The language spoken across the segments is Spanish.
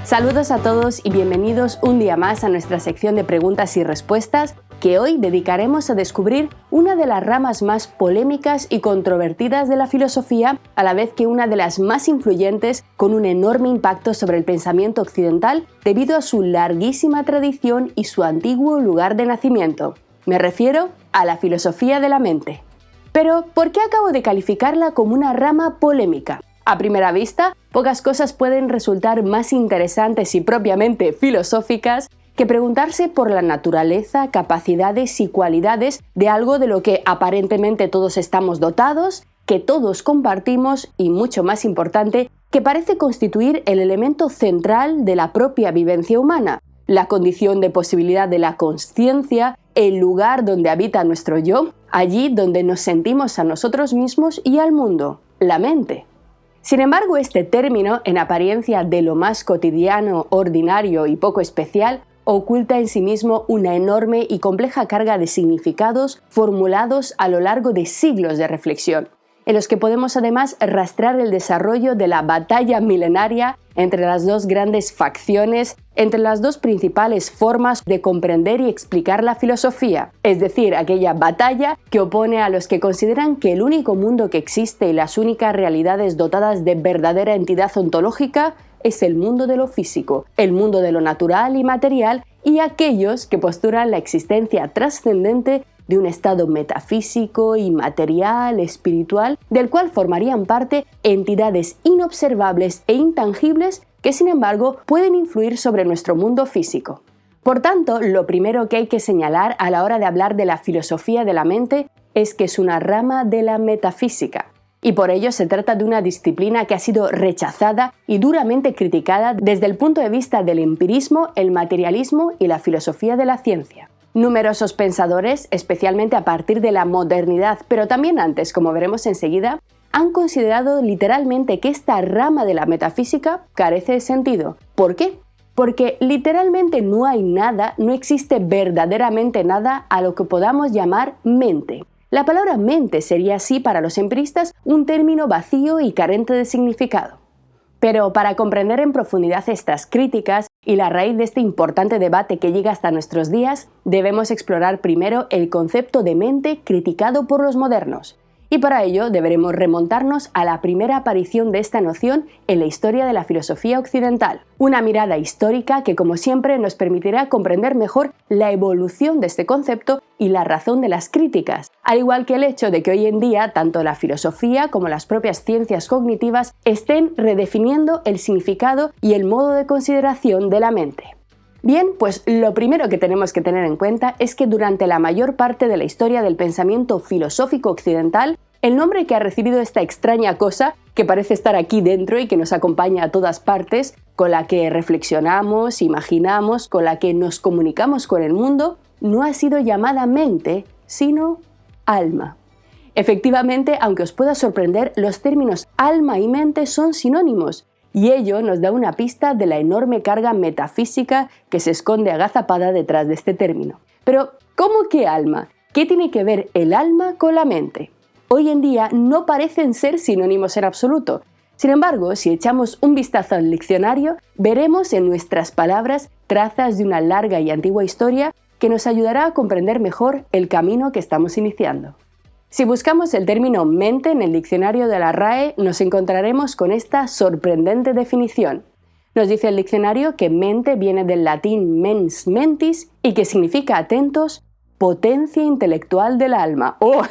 Saludos a todos y bienvenidos un día más a nuestra sección de preguntas y respuestas que hoy dedicaremos a descubrir una de las ramas más polémicas y controvertidas de la filosofía, a la vez que una de las más influyentes, con un enorme impacto sobre el pensamiento occidental debido a su larguísima tradición y su antiguo lugar de nacimiento. Me refiero a la filosofía de la mente. Pero, ¿por qué acabo de calificarla como una rama polémica? A primera vista, pocas cosas pueden resultar más interesantes y propiamente filosóficas que preguntarse por la naturaleza, capacidades y cualidades de algo de lo que aparentemente todos estamos dotados, que todos compartimos y, mucho más importante, que parece constituir el elemento central de la propia vivencia humana, la condición de posibilidad de la consciencia, el lugar donde habita nuestro yo, allí donde nos sentimos a nosotros mismos y al mundo, la mente. Sin embargo, este término, en apariencia de lo más cotidiano, ordinario y poco especial, oculta en sí mismo una enorme y compleja carga de significados formulados a lo largo de siglos de reflexión, en los que podemos además rastrear el desarrollo de la batalla milenaria entre las dos grandes facciones, entre las dos principales formas de comprender y explicar la filosofía, es decir, aquella batalla que opone a los que consideran que el único mundo que existe y las únicas realidades dotadas de verdadera entidad ontológica es el mundo de lo físico, el mundo de lo natural y material, y aquellos que postulan la existencia trascendente de un estado metafísico, inmaterial, espiritual, del cual formarían parte entidades inobservables e intangibles que, sin embargo, pueden influir sobre nuestro mundo físico. Por tanto, lo primero que hay que señalar a la hora de hablar de la filosofía de la mente es que es una rama de la metafísica. Y por ello se trata de una disciplina que ha sido rechazada y duramente criticada desde el punto de vista del empirismo, el materialismo y la filosofía de la ciencia. Numerosos pensadores, especialmente a partir de la modernidad, pero también antes, como veremos enseguida, han considerado literalmente que esta rama de la metafísica carece de sentido. ¿Por qué? Porque literalmente no hay nada, no existe verdaderamente nada a lo que podamos llamar mente. La palabra mente sería así para los empiristas un término vacío y carente de significado. Pero para comprender en profundidad estas críticas y la raíz de este importante debate que llega hasta nuestros días, debemos explorar primero el concepto de mente criticado por los modernos. Y para ello deberemos remontarnos a la primera aparición de esta noción en la historia de la filosofía occidental. Una mirada histórica que, como siempre, nos permitirá comprender mejor la evolución de este concepto y la razón de las críticas, al igual que el hecho de que hoy en día tanto la filosofía como las propias ciencias cognitivas estén redefiniendo el significado y el modo de consideración de la mente. Bien, pues lo primero que tenemos que tener en cuenta es que durante la mayor parte de la historia del pensamiento filosófico occidental, el nombre que ha recibido esta extraña cosa, que parece estar aquí dentro y que nos acompaña a todas partes, con la que reflexionamos, imaginamos, con la que nos comunicamos con el mundo, no ha sido llamada mente, sino alma. Efectivamente, aunque os pueda sorprender, los términos alma y mente son sinónimos, y ello nos da una pista de la enorme carga metafísica que se esconde agazapada detrás de este término. Pero, ¿cómo que alma? ¿Qué tiene que ver el alma con la mente? Hoy en día no parecen ser sinónimos en absoluto. Sin embargo, si echamos un vistazo al diccionario, veremos en nuestras palabras trazas de una larga y antigua historia que nos ayudará a comprender mejor el camino que estamos iniciando. Si buscamos el término mente en el diccionario de la RAE, nos encontraremos con esta sorprendente definición. Nos dice el diccionario que mente viene del latín mens mentis y que significa, atentos, potencia intelectual del alma. ¡Oh!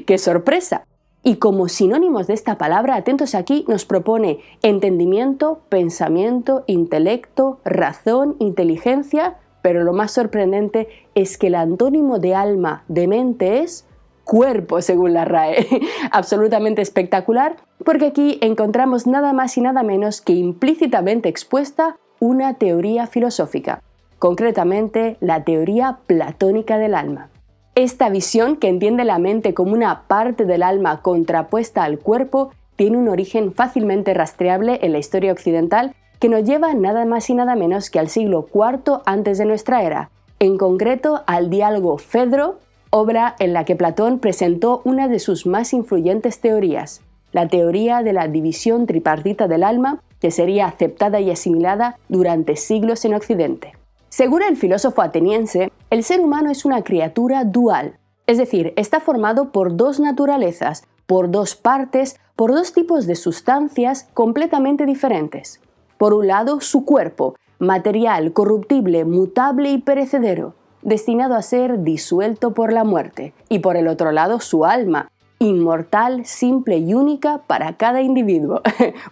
¡Qué sorpresa! Y como sinónimos de esta palabra, atentos aquí, nos propone entendimiento, pensamiento, intelecto, razón, inteligencia, pero lo más sorprendente es que el antónimo de alma, de mente, es cuerpo, según la RAE. Absolutamente espectacular, porque aquí encontramos nada más y nada menos que implícitamente expuesta una teoría filosófica, concretamente la teoría platónica del alma. Esta visión, que entiende la mente como una parte del alma contrapuesta al cuerpo, tiene un origen fácilmente rastreable en la historia occidental que nos lleva nada más y nada menos que al siglo IV antes de nuestra era, en concreto al diálogo Fedro, obra en la que Platón presentó una de sus más influyentes teorías, la teoría de la división tripartita del alma, que sería aceptada y asimilada durante siglos en Occidente. Según el filósofo ateniense, el ser humano es una criatura dual, es decir, está formado por dos naturalezas, por dos partes, por dos tipos de sustancias completamente diferentes. Por un lado, su cuerpo, material, corruptible, mutable y perecedero, destinado a ser disuelto por la muerte, y por el otro lado, su alma, inmortal, simple y única para cada individuo.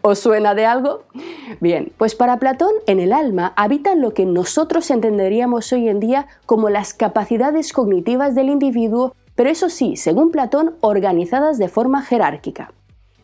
¿Os suena de algo? Bien, pues para Platón, en el alma habitan lo que nosotros entenderíamos hoy en día como las capacidades cognitivas del individuo, pero eso sí, según Platón, organizadas de forma jerárquica.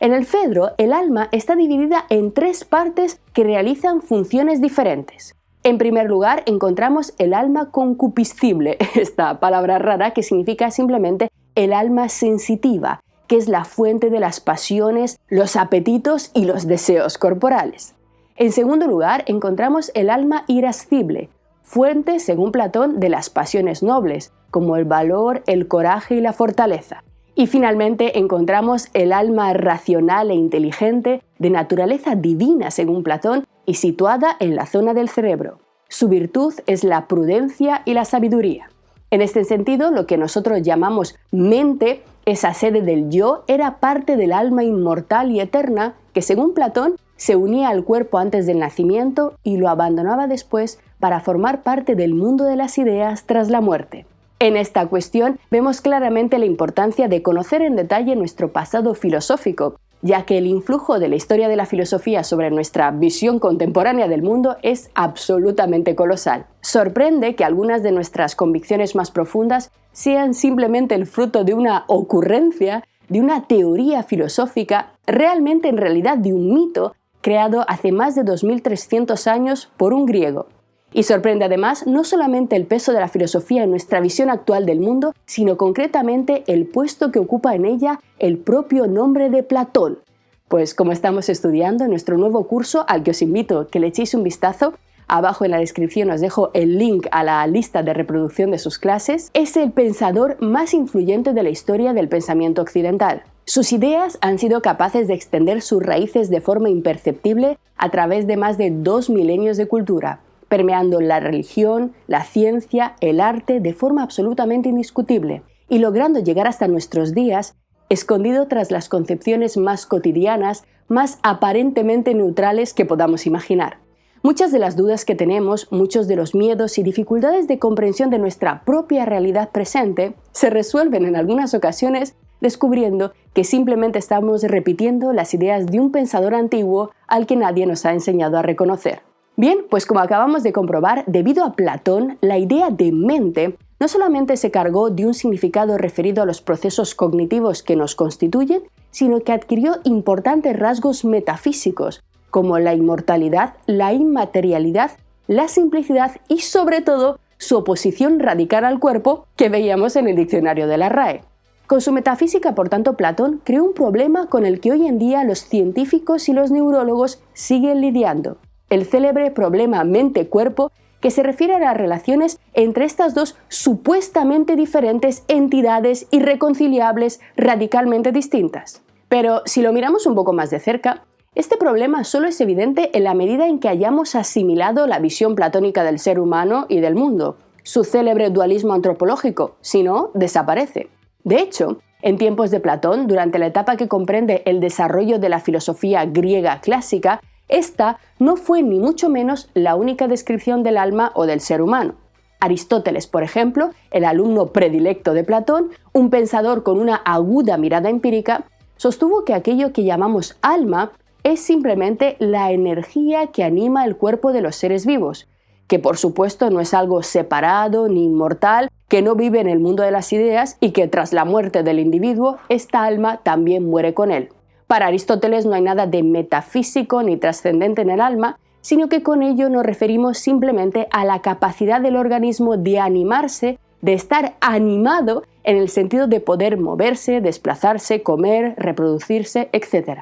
En el Fedro, el alma está dividida en tres partes que realizan funciones diferentes. En primer lugar, encontramos el alma concupiscible, esta palabra rara que significa simplemente el alma sensitiva, que es la fuente de las pasiones, los apetitos y los deseos corporales. En segundo lugar, encontramos el alma irascible, fuente, según Platón, de las pasiones nobles, como el valor, el coraje y la fortaleza. Y finalmente encontramos el alma racional e inteligente, de naturaleza divina, según Platón, y situada en la zona del cerebro. Su virtud es la prudencia y la sabiduría. En este sentido, lo que nosotros llamamos mente, esa sede del yo, era parte del alma inmortal y eterna que, según Platón, se unía al cuerpo antes del nacimiento y lo abandonaba después para formar parte del mundo de las ideas tras la muerte. En esta cuestión vemos claramente la importancia de conocer en detalle nuestro pasado filosófico, ya que el influjo de la historia de la filosofía sobre nuestra visión contemporánea del mundo es absolutamente colosal. Sorprende que algunas de nuestras convicciones más profundas sean simplemente el fruto de una ocurrencia, de una teoría filosófica, realmente en realidad de un mito creado hace más de 2300 años por un griego. Y sorprende además no solamente el peso de la filosofía en nuestra visión actual del mundo, sino concretamente el puesto que ocupa en ella el propio nombre de Platón. Pues como estamos estudiando en nuestro nuevo curso, al que os invito a que le echéis un vistazo, abajo en la descripción os dejo el link a la lista de reproducción de sus clases, es el pensador más influyente de la historia del pensamiento occidental. Sus ideas han sido capaces de extender sus raíces de forma imperceptible a través de más de 2 milenios de cultura, permeando la religión, la ciencia, el arte de forma absolutamente indiscutible y logrando llegar hasta nuestros días, escondido tras las concepciones más cotidianas, más aparentemente neutrales que podamos imaginar. Muchas de las dudas que tenemos, muchos de los miedos y dificultades de comprensión de nuestra propia realidad presente se resuelven en algunas ocasiones descubriendo que simplemente estamos repitiendo las ideas de un pensador antiguo al que nadie nos ha enseñado a reconocer. Bien, pues como acabamos de comprobar, debido a Platón, la idea de mente no solamente se cargó de un significado referido a los procesos cognitivos que nos constituyen, sino que adquirió importantes rasgos metafísicos, como la inmortalidad, la inmaterialidad, la simplicidad y, sobre todo, su oposición radical al cuerpo que veíamos en el diccionario de la RAE. Con su metafísica, por tanto, Platón creó un problema con el que hoy en día los científicos y los neurólogos siguen lidiando: el célebre problema mente-cuerpo, que se refiere a las relaciones entre estas dos supuestamente diferentes entidades irreconciliables, radicalmente distintas. Pero si lo miramos un poco más de cerca, este problema solo es evidente en la medida en que hayamos asimilado la visión platónica del ser humano y del mundo, su célebre dualismo antropológico, si no, desaparece. De hecho, en tiempos de Platón, durante la etapa que comprende el desarrollo de la filosofía griega clásica, esta no fue ni mucho menos la única descripción del alma o del ser humano. Aristóteles, por ejemplo, el alumno predilecto de Platón, un pensador con una aguda mirada empírica, sostuvo que aquello que llamamos alma es simplemente la energía que anima el cuerpo de los seres vivos, que por supuesto no es algo separado ni inmortal, que no vive en el mundo de las ideas y que tras la muerte del individuo, esta alma también muere con él. Para Aristóteles no hay nada de metafísico ni trascendente en el alma, sino que con ello nos referimos simplemente a la capacidad del organismo de animarse, de estar animado en el sentido de poder moverse, desplazarse, comer, reproducirse, etc.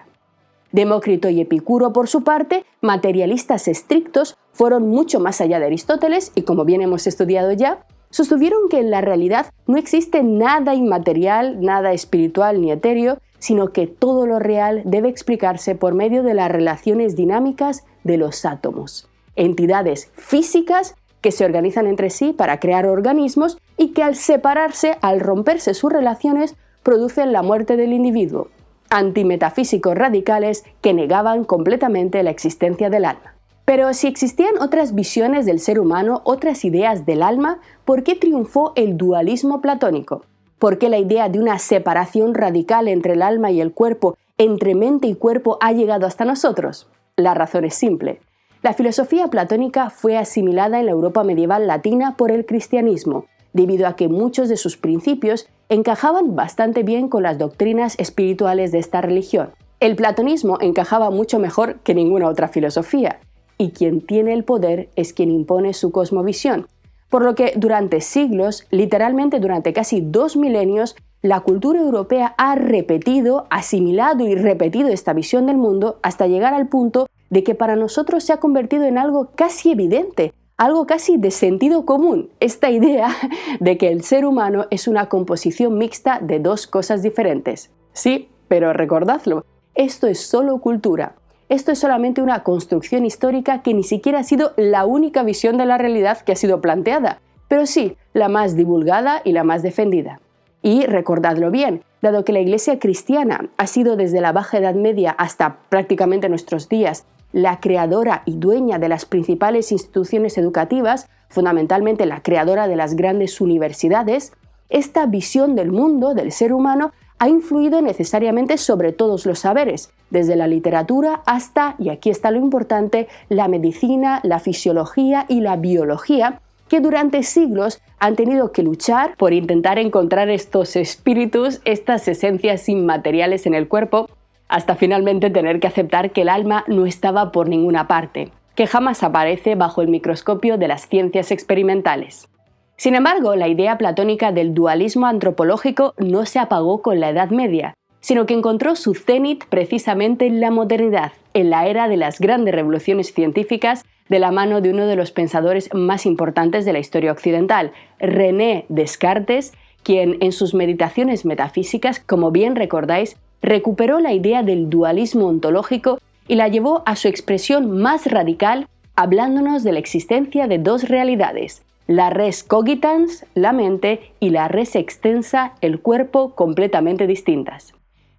Demócrito y Epicuro, por su parte, materialistas estrictos, fueron mucho más allá de Aristóteles y, como bien hemos estudiado ya, sostuvieron que en la realidad no existe nada inmaterial, nada espiritual ni etéreo, sino que todo lo real debe explicarse por medio de las relaciones dinámicas de los átomos, entidades físicas que se organizan entre sí para crear organismos y que al separarse, al romperse sus relaciones, producen la muerte del individuo. Antimetafísicos radicales que negaban completamente la existencia del alma. Pero si existían otras visiones del ser humano, otras ideas del alma, ¿por qué triunfó el dualismo platónico? ¿Por qué la idea de una separación radical entre el alma y el cuerpo, entre mente y cuerpo, ha llegado hasta nosotros? La razón es simple. La filosofía platónica fue asimilada en la Europa medieval latina por el cristianismo, debido a que muchos de sus principios encajaban bastante bien con las doctrinas espirituales de esta religión. El platonismo encajaba mucho mejor que ninguna otra filosofía, y quien tiene el poder es quien impone su cosmovisión, por lo que durante siglos, literalmente durante casi 2 milenios, la cultura europea ha repetido, asimilado y repetido esta visión del mundo hasta llegar al punto de que para nosotros se ha convertido en algo casi evidente, algo casi de sentido común, esta idea de que el ser humano es una composición mixta de dos cosas diferentes. Sí, pero recordadlo, esto es solo cultura. Esto es solamente una construcción histórica que ni siquiera ha sido la única visión de la realidad que ha sido planteada, pero sí la más divulgada y la más defendida. Y recordadlo bien, dado que la Iglesia cristiana ha sido desde la Baja Edad Media hasta prácticamente nuestros días la creadora y dueña de las principales instituciones educativas, fundamentalmente la creadora de las grandes universidades, esta visión del mundo, del ser humano, ha influido necesariamente sobre todos los saberes, desde la literatura hasta, y aquí está lo importante, la medicina, la fisiología y la biología, que durante siglos han tenido que luchar por intentar encontrar estos espíritus, estas esencias inmateriales en el cuerpo, hasta finalmente tener que aceptar que el alma no estaba por ninguna parte, que jamás aparece bajo el microscopio de las ciencias experimentales. Sin embargo, la idea platónica del dualismo antropológico no se apagó con la Edad Media, sino que encontró su cenit precisamente en la modernidad, en la era de las grandes revoluciones científicas, de la mano de uno de los pensadores más importantes de la historia occidental, René Descartes, quien en sus meditaciones metafísicas, como bien recordáis, recuperó la idea del dualismo ontológico y la llevó a su expresión más radical, hablándonos de la existencia de dos realidades, la res cogitans, la mente, y la res extensa, el cuerpo, completamente distintas.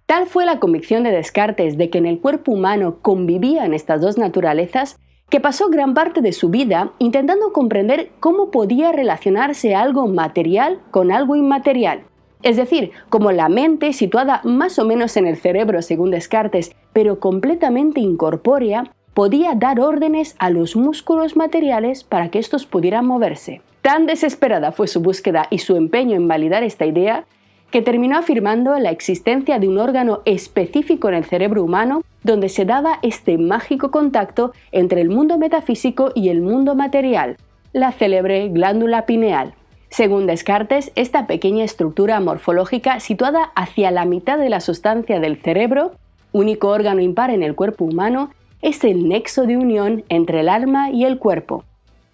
Tal fue la convicción de Descartes de que en el cuerpo humano convivían estas dos naturalezas, que pasó gran parte de su vida intentando comprender cómo podía relacionarse algo material con algo inmaterial. Es decir, como la mente, situada más o menos en el cerebro según Descartes, pero completamente incorpórea, podía dar órdenes a los músculos materiales para que estos pudieran moverse. Tan desesperada fue su búsqueda y su empeño en validar esta idea, que terminó afirmando la existencia de un órgano específico en el cerebro humano donde se daba este mágico contacto entre el mundo metafísico y el mundo material, la célebre glándula pineal. Según Descartes, esta pequeña estructura morfológica situada hacia la mitad de la sustancia del cerebro, único órgano impar en el cuerpo humano, es el nexo de unión entre el alma y el cuerpo,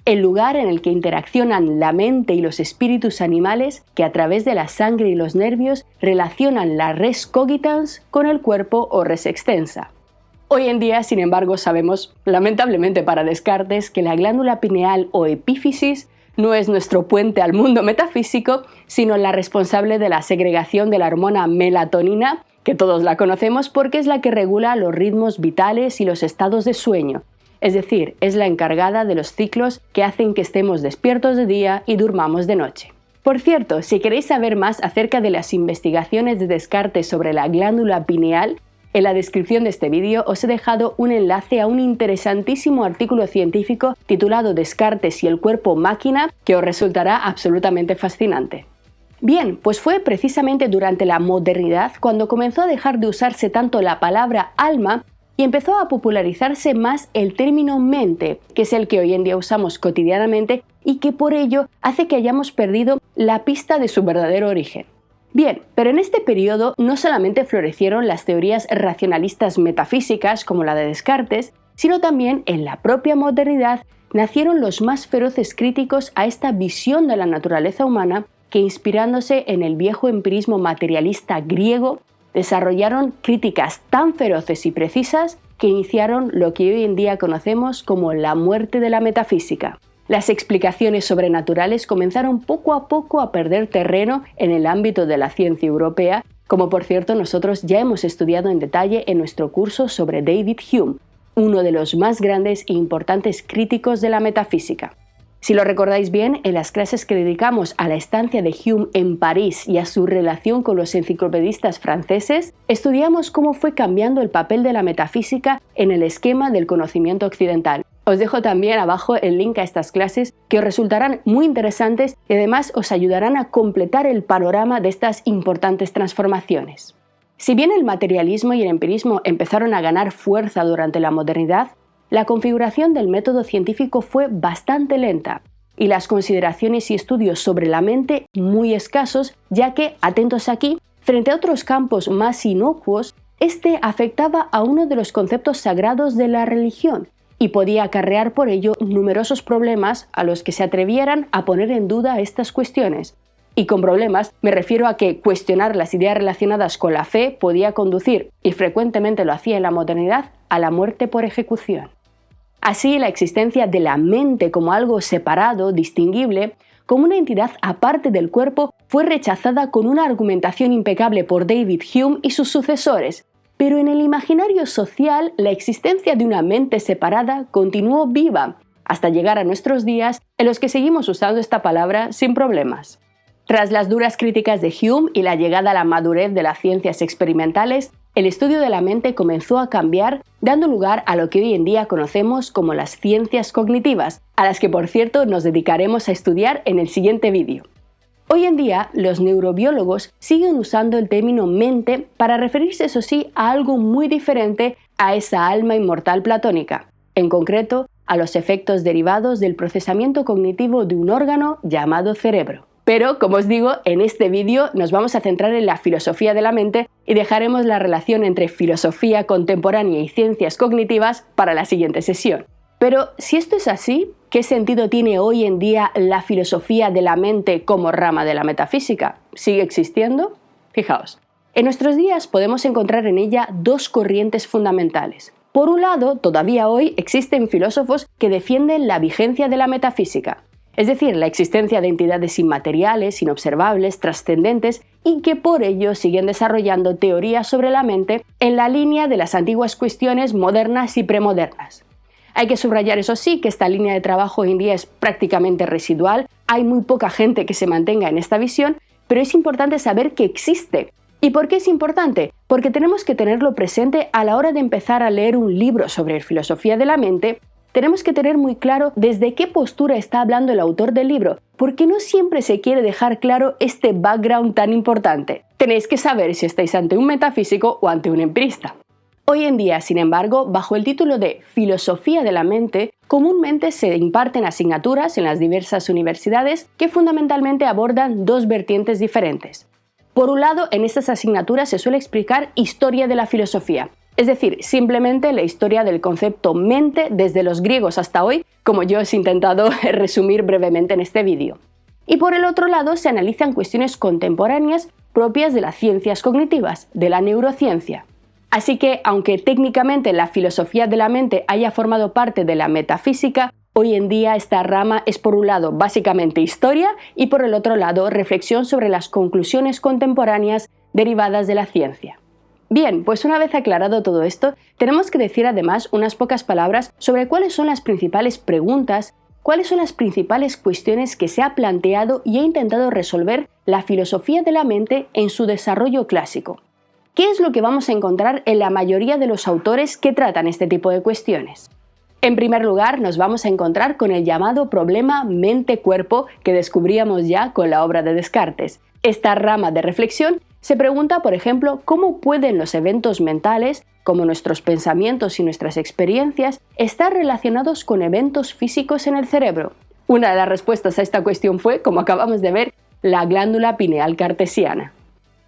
el lugar en el que interaccionan la mente y los espíritus animales que a través de la sangre y los nervios relacionan la res cogitans con el cuerpo o res extensa. Hoy en día, sin embargo, sabemos, lamentablemente para Descartes, que la glándula pineal o epífisis no es nuestro puente al mundo metafísico, sino la responsable de la segregación de la hormona melatonina, que todos la conocemos porque es la que regula los ritmos vitales y los estados de sueño. Es decir, es la encargada de los ciclos que hacen que estemos despiertos de día y durmamos de noche. Por cierto, si queréis saber más acerca de las investigaciones de Descartes sobre la glándula pineal, en la descripción de este vídeo os he dejado un enlace a un interesantísimo artículo científico titulado Descartes y el cuerpo máquina, que os resultará absolutamente fascinante. Bien, pues fue precisamente durante la modernidad cuando comenzó a dejar de usarse tanto la palabra alma y empezó a popularizarse más el término mente, que es el que hoy en día usamos cotidianamente y que por ello hace que hayamos perdido la pista de su verdadero origen. Bien, pero en este periodo no solamente florecieron las teorías racionalistas metafísicas como la de Descartes, sino también en la propia modernidad nacieron los más feroces críticos a esta visión de la naturaleza humana que, inspirándose en el viejo empirismo materialista griego, desarrollaron críticas tan feroces y precisas que iniciaron lo que hoy en día conocemos como la muerte de la metafísica. Las explicaciones sobrenaturales comenzaron poco a poco a perder terreno en el ámbito de la ciencia europea, como por cierto nosotros ya hemos estudiado en detalle en nuestro curso sobre David Hume, uno de los más grandes e importantes críticos de la metafísica. Si lo recordáis bien, en las clases que dedicamos a la estancia de Hume en París y a su relación con los enciclopedistas franceses, estudiamos cómo fue cambiando el papel de la metafísica en el esquema del conocimiento occidental. Os dejo también abajo el link a estas clases que os resultarán muy interesantes y además os ayudarán a completar el panorama de estas importantes transformaciones. Si bien el materialismo y el empirismo empezaron a ganar fuerza durante la modernidad, la configuración del método científico fue bastante lenta y las consideraciones y estudios sobre la mente muy escasos, ya que, atentos aquí, frente a otros campos más inocuos, este afectaba a uno de los conceptos sagrados de la religión y podía acarrear por ello numerosos problemas a los que se atrevieran a poner en duda estas cuestiones. Y con problemas me refiero a que cuestionar las ideas relacionadas con la fe podía conducir, y frecuentemente lo hacía en la modernidad, a la muerte por ejecución. Así, la existencia de la mente como algo separado, distinguible, como una entidad aparte del cuerpo, fue rechazada con una argumentación impecable por David Hume y sus sucesores. Pero en el imaginario social, la existencia de una mente separada continuó viva, hasta llegar a nuestros días en los que seguimos usando esta palabra sin problemas. Tras las duras críticas de Hume y la llegada a la madurez de las ciencias experimentales, el estudio de la mente comenzó a cambiar, dando lugar a lo que hoy en día conocemos como las ciencias cognitivas, a las que por cierto nos dedicaremos a estudiar en el siguiente vídeo. Hoy en día, los neurobiólogos siguen usando el término mente para referirse, eso sí, a algo muy diferente a esa alma inmortal platónica, en concreto, a los efectos derivados del procesamiento cognitivo de un órgano llamado cerebro. Pero, como os digo, en este vídeo nos vamos a centrar en la filosofía de la mente y dejaremos la relación entre filosofía contemporánea y ciencias cognitivas para la siguiente sesión. Pero, si esto es así, ¿qué sentido tiene hoy en día la filosofía de la mente como rama de la metafísica? ¿Sigue existiendo? Fijaos, en nuestros días podemos encontrar en ella dos corrientes fundamentales. Por un lado, todavía hoy existen filósofos que defienden la vigencia de la metafísica, es decir, la existencia de entidades inmateriales, inobservables, trascendentes y que por ello siguen desarrollando teorías sobre la mente en la línea de las antiguas cuestiones modernas y premodernas. Hay que subrayar, eso sí, que esta línea de trabajo hoy en día es prácticamente residual, hay muy poca gente que se mantenga en esta visión, pero es importante saber que existe. ¿Y por qué es importante? Porque tenemos que tenerlo presente a la hora de empezar a leer un libro sobre filosofía de la mente. Tenemos que tener muy claro desde qué postura está hablando el autor del libro, porque no siempre se quiere dejar claro este background tan importante. Tenéis que saber si estáis ante un metafísico o ante un empirista. Hoy en día, sin embargo, bajo el título de Filosofía de la mente, comúnmente se imparten asignaturas en las diversas universidades que fundamentalmente abordan dos vertientes diferentes. Por un lado, en estas asignaturas se suele explicar historia de la filosofía, es decir, simplemente la historia del concepto mente desde los griegos hasta hoy, como yo os he intentado resumir brevemente en este vídeo. Y por el otro lado se analizan cuestiones contemporáneas propias de las ciencias cognitivas, de la neurociencia. Así que, aunque técnicamente la filosofía de la mente haya formado parte de la metafísica, hoy en día esta rama es por un lado básicamente historia y por el otro lado reflexión sobre las conclusiones contemporáneas derivadas de la ciencia. Bien, pues una vez aclarado todo esto, tenemos que decir además unas pocas palabras sobre cuáles son las principales preguntas, cuáles son las principales cuestiones que se ha planteado y ha intentado resolver la filosofía de la mente en su desarrollo clásico. ¿Qué es lo que vamos a encontrar en la mayoría de los autores que tratan este tipo de cuestiones? En primer lugar, nos vamos a encontrar con el llamado problema mente-cuerpo que descubríamos ya con la obra de Descartes. Esta rama de reflexión se pregunta, por ejemplo, cómo pueden los eventos mentales, como nuestros pensamientos y nuestras experiencias, estar relacionados con eventos físicos en el cerebro. Una de las respuestas a esta cuestión fue, como acabamos de ver, la glándula pineal cartesiana.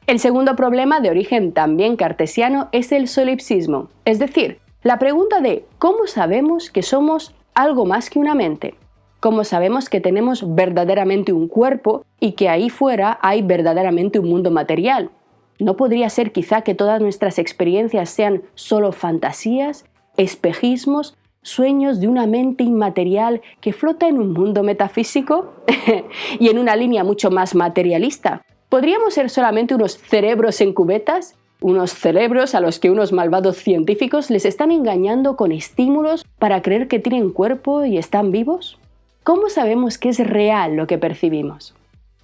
El segundo problema, de origen también cartesiano, es el solipsismo, es decir, la pregunta de ¿cómo sabemos que somos algo más que una mente? ¿Cómo sabemos que tenemos verdaderamente un cuerpo y que ahí fuera hay verdaderamente un mundo material? ¿No podría ser quizá que todas nuestras experiencias sean solo fantasías, espejismos, sueños de una mente inmaterial que flota en un mundo metafísico? Y en una línea mucho más materialista, ¿podríamos ser solamente unos cerebros en cubetas? Unos cerebros a los que unos malvados científicos les están engañando con estímulos para creer que tienen cuerpo y están vivos. ¿Cómo sabemos que es real lo que percibimos?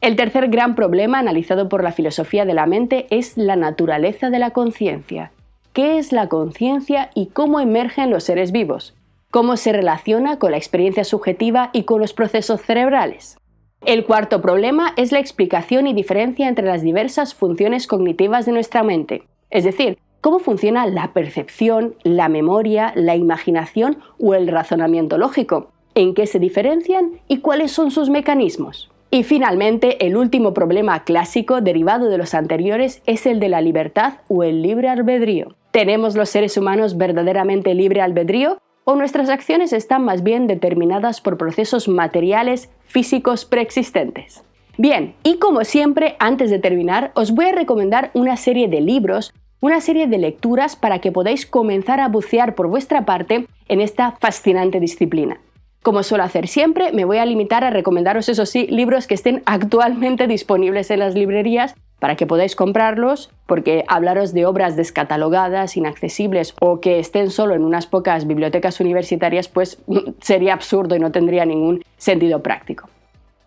El tercer gran problema analizado por la filosofía de la mente es la naturaleza de la conciencia. ¿Qué es la conciencia y cómo emerge en los seres vivos? ¿Cómo se relaciona con la experiencia subjetiva y con los procesos cerebrales? El cuarto problema es la explicación y diferencia entre las diversas funciones cognitivas de nuestra mente, es decir, cómo funciona la percepción, la memoria, la imaginación o el razonamiento lógico, en qué se diferencian y cuáles son sus mecanismos. Y finalmente, el último problema clásico derivado de los anteriores es el de la libertad o el libre albedrío. ¿Tenemos los seres humanos verdaderamente libre albedrío? ¿O nuestras acciones están más bien determinadas por procesos materiales, físicos preexistentes? Bien, y como siempre, antes de terminar, os voy a recomendar una serie de libros, una serie de lecturas para que podáis comenzar a bucear por vuestra parte en esta fascinante disciplina. Como suelo hacer siempre, me voy a limitar a recomendaros, eso sí, libros que estén actualmente disponibles en las librerías para que podáis comprarlos, porque hablaros de obras descatalogadas, inaccesibles o que estén solo en unas pocas bibliotecas universitarias, pues sería absurdo y no tendría ningún sentido práctico.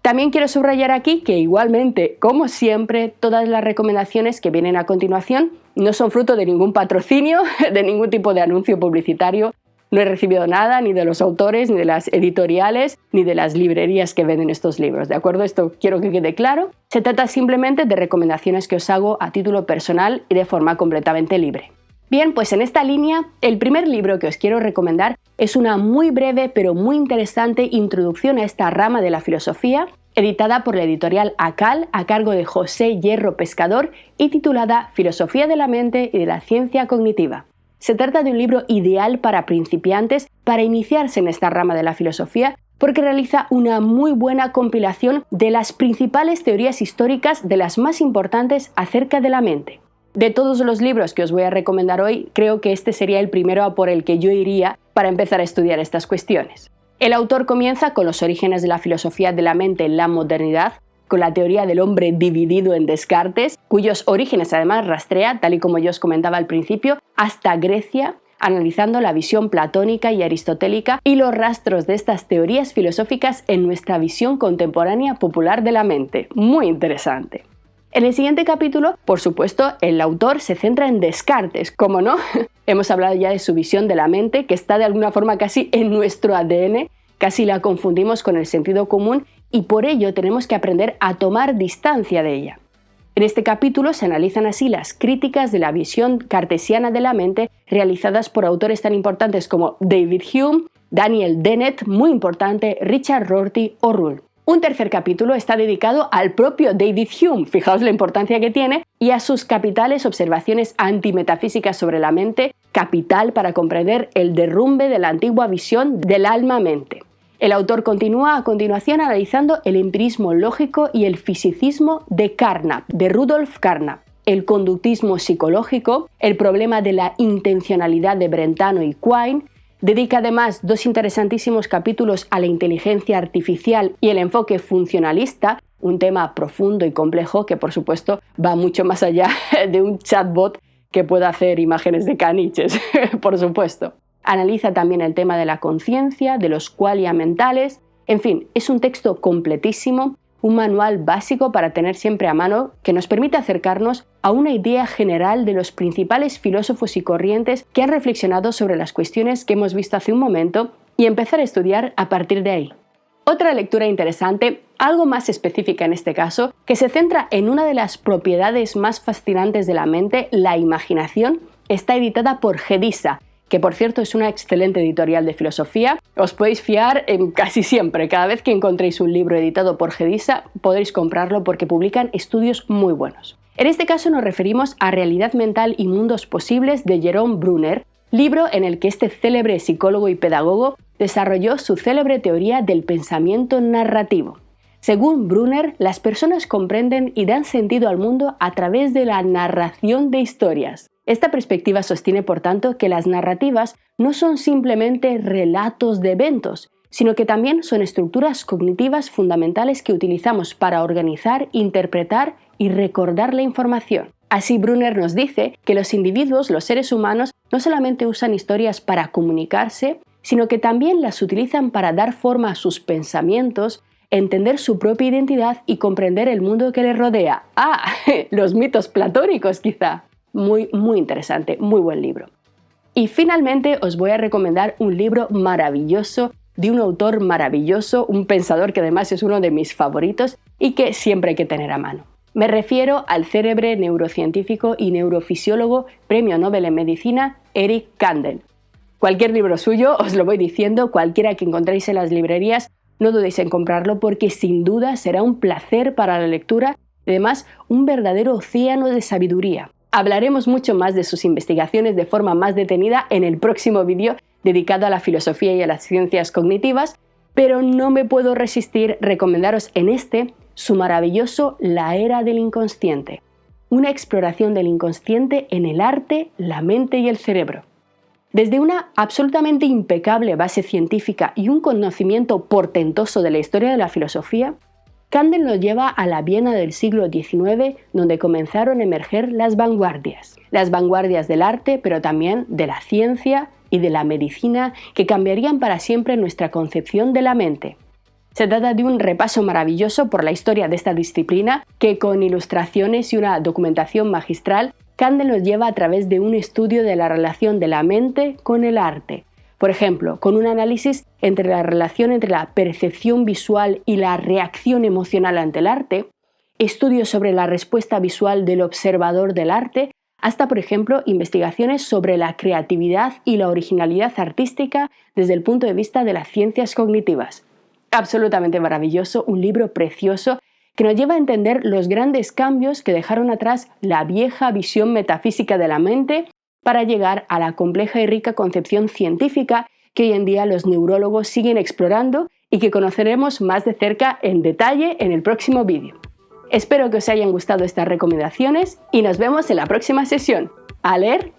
También quiero subrayar aquí que igualmente, como siempre, todas las recomendaciones que vienen a continuación no son fruto de ningún patrocinio, de ningún tipo de anuncio publicitario. No he recibido nada ni de los autores, ni de las editoriales, ni de las librerías que venden estos libros, ¿de acuerdo? Esto quiero que quede claro. Se trata simplemente de recomendaciones que os hago a título personal y de forma completamente libre. Bien, pues en esta línea, el primer libro que os quiero recomendar es una muy breve pero muy interesante introducción a esta rama de la filosofía, editada por la editorial ACAL a cargo de José Hierro Pescador y titulada Filosofía de la mente y de la ciencia cognitiva. Se trata de un libro ideal para principiantes para iniciarse en esta rama de la filosofía porque realiza una muy buena compilación de las principales teorías históricas de las más importantes acerca de la mente. De todos los libros que os voy a recomendar hoy, creo que este sería el primero a por el que yo iría para empezar a estudiar estas cuestiones. El autor comienza con los orígenes de la filosofía de la mente en la modernidad, con la teoría del hombre dividido en Descartes, cuyos orígenes además rastrea, tal y como yo os comentaba al principio, hasta Grecia, analizando la visión platónica y aristotélica y los rastros de estas teorías filosóficas en nuestra visión contemporánea popular de la mente. Muy interesante. En el siguiente capítulo, por supuesto, el autor se centra en Descartes, ¿cómo no? Hemos hablado ya de su visión de la mente, que está de alguna forma casi en nuestro ADN, casi la confundimos con el sentido común y por ello tenemos que aprender a tomar distancia de ella. En este capítulo se analizan así las críticas de la visión cartesiana de la mente realizadas por autores tan importantes como David Hume, Daniel Dennett, muy importante, Richard Rorty o Ruhl. Un tercer capítulo está dedicado al propio David Hume, fijaos la importancia que tiene, y a sus capitales observaciones antimetafísicas sobre la mente, capital para comprender el derrumbe de la antigua visión del alma-mente. El autor continúa a continuación analizando el empirismo lógico y el fisicismo de Carnap, de Rudolf Carnap, el conductismo psicológico, el problema de la intencionalidad de Brentano y Quine. Dedica además dos interesantísimos capítulos a la inteligencia artificial y el enfoque funcionalista, un tema profundo y complejo que por supuesto va mucho más allá de un chatbot que pueda hacer imágenes de caniches, por supuesto. Analiza también el tema de la conciencia, de los qualia mentales. En fin, es un texto completísimo, un manual básico para tener siempre a mano que nos permite acercarnos a una idea general de los principales filósofos y corrientes que han reflexionado sobre las cuestiones que hemos visto hace un momento y empezar a estudiar a partir de ahí. Otra lectura interesante, algo más específica en este caso, que se centra en una de las propiedades más fascinantes de la mente, la imaginación, está editada por Gedisa, que por cierto es una excelente editorial de filosofía. Os podéis fiar casi siempre. Cada vez que encontréis un libro editado por Gedisa, podréis comprarlo porque publican estudios muy buenos. En este caso nos referimos a Realidad mental y mundos posibles de Jerome Brunner, libro en el que este célebre psicólogo y pedagogo desarrolló su célebre teoría del pensamiento narrativo. Según Brunner, las personas comprenden y dan sentido al mundo a través de la narración de historias. Esta perspectiva sostiene, por tanto, que las narrativas no son simplemente relatos de eventos, sino que también son estructuras cognitivas fundamentales que utilizamos para organizar, interpretar y recordar la información. Así, Brunner nos dice que los individuos, los seres humanos, no solamente usan historias para comunicarse, sino que también las utilizan para dar forma a sus pensamientos, entender su propia identidad y comprender el mundo que les rodea. ¡Ah! Los mitos platónicos, quizá. Muy interesante, muy buen libro. Y finalmente os voy a recomendar un libro maravilloso de un autor maravilloso, un pensador que además es uno de mis favoritos y que siempre hay que tener a mano. Me refiero al célebre neurocientífico y neurofisiólogo Premio Nobel en Medicina, Eric Kandel. Cualquier libro suyo, os lo voy diciendo, cualquiera que encontréis en las librerías, no dudéis en comprarlo porque sin duda será un placer para la lectura y además un verdadero océano de sabiduría. Hablaremos mucho más de sus investigaciones de forma más detenida en el próximo vídeo dedicado a la filosofía y a las ciencias cognitivas, pero no me puedo resistir recomendaros en este su maravilloso La Era del Inconsciente, una exploración del inconsciente en el arte, la mente y el cerebro. Desde una absolutamente impecable base científica y un conocimiento portentoso de la historia de la filosofía, Kandel nos lleva a la Viena del siglo XIX, donde comenzaron a emerger las vanguardias del arte, pero también de la ciencia y de la medicina, que cambiarían para siempre nuestra concepción de la mente. Se trata de un repaso maravilloso por la historia de esta disciplina, que con ilustraciones y una documentación magistral, Kandel nos lleva a través de un estudio de la relación de la mente con el arte. Por ejemplo, con un análisis entre la relación entre la percepción visual y la reacción emocional ante el arte, estudios sobre la respuesta visual del observador del arte, hasta, por ejemplo, investigaciones sobre la creatividad y la originalidad artística desde el punto de vista de las ciencias cognitivas. Absolutamente maravilloso, un libro precioso que nos lleva a entender los grandes cambios que dejaron atrás la vieja visión metafísica de la mente para llegar a la compleja y rica concepción científica que hoy en día los neurólogos siguen explorando y que conoceremos más de cerca en detalle en el próximo vídeo. Espero que os hayan gustado estas recomendaciones y nos vemos en la próxima sesión. ¡A leer!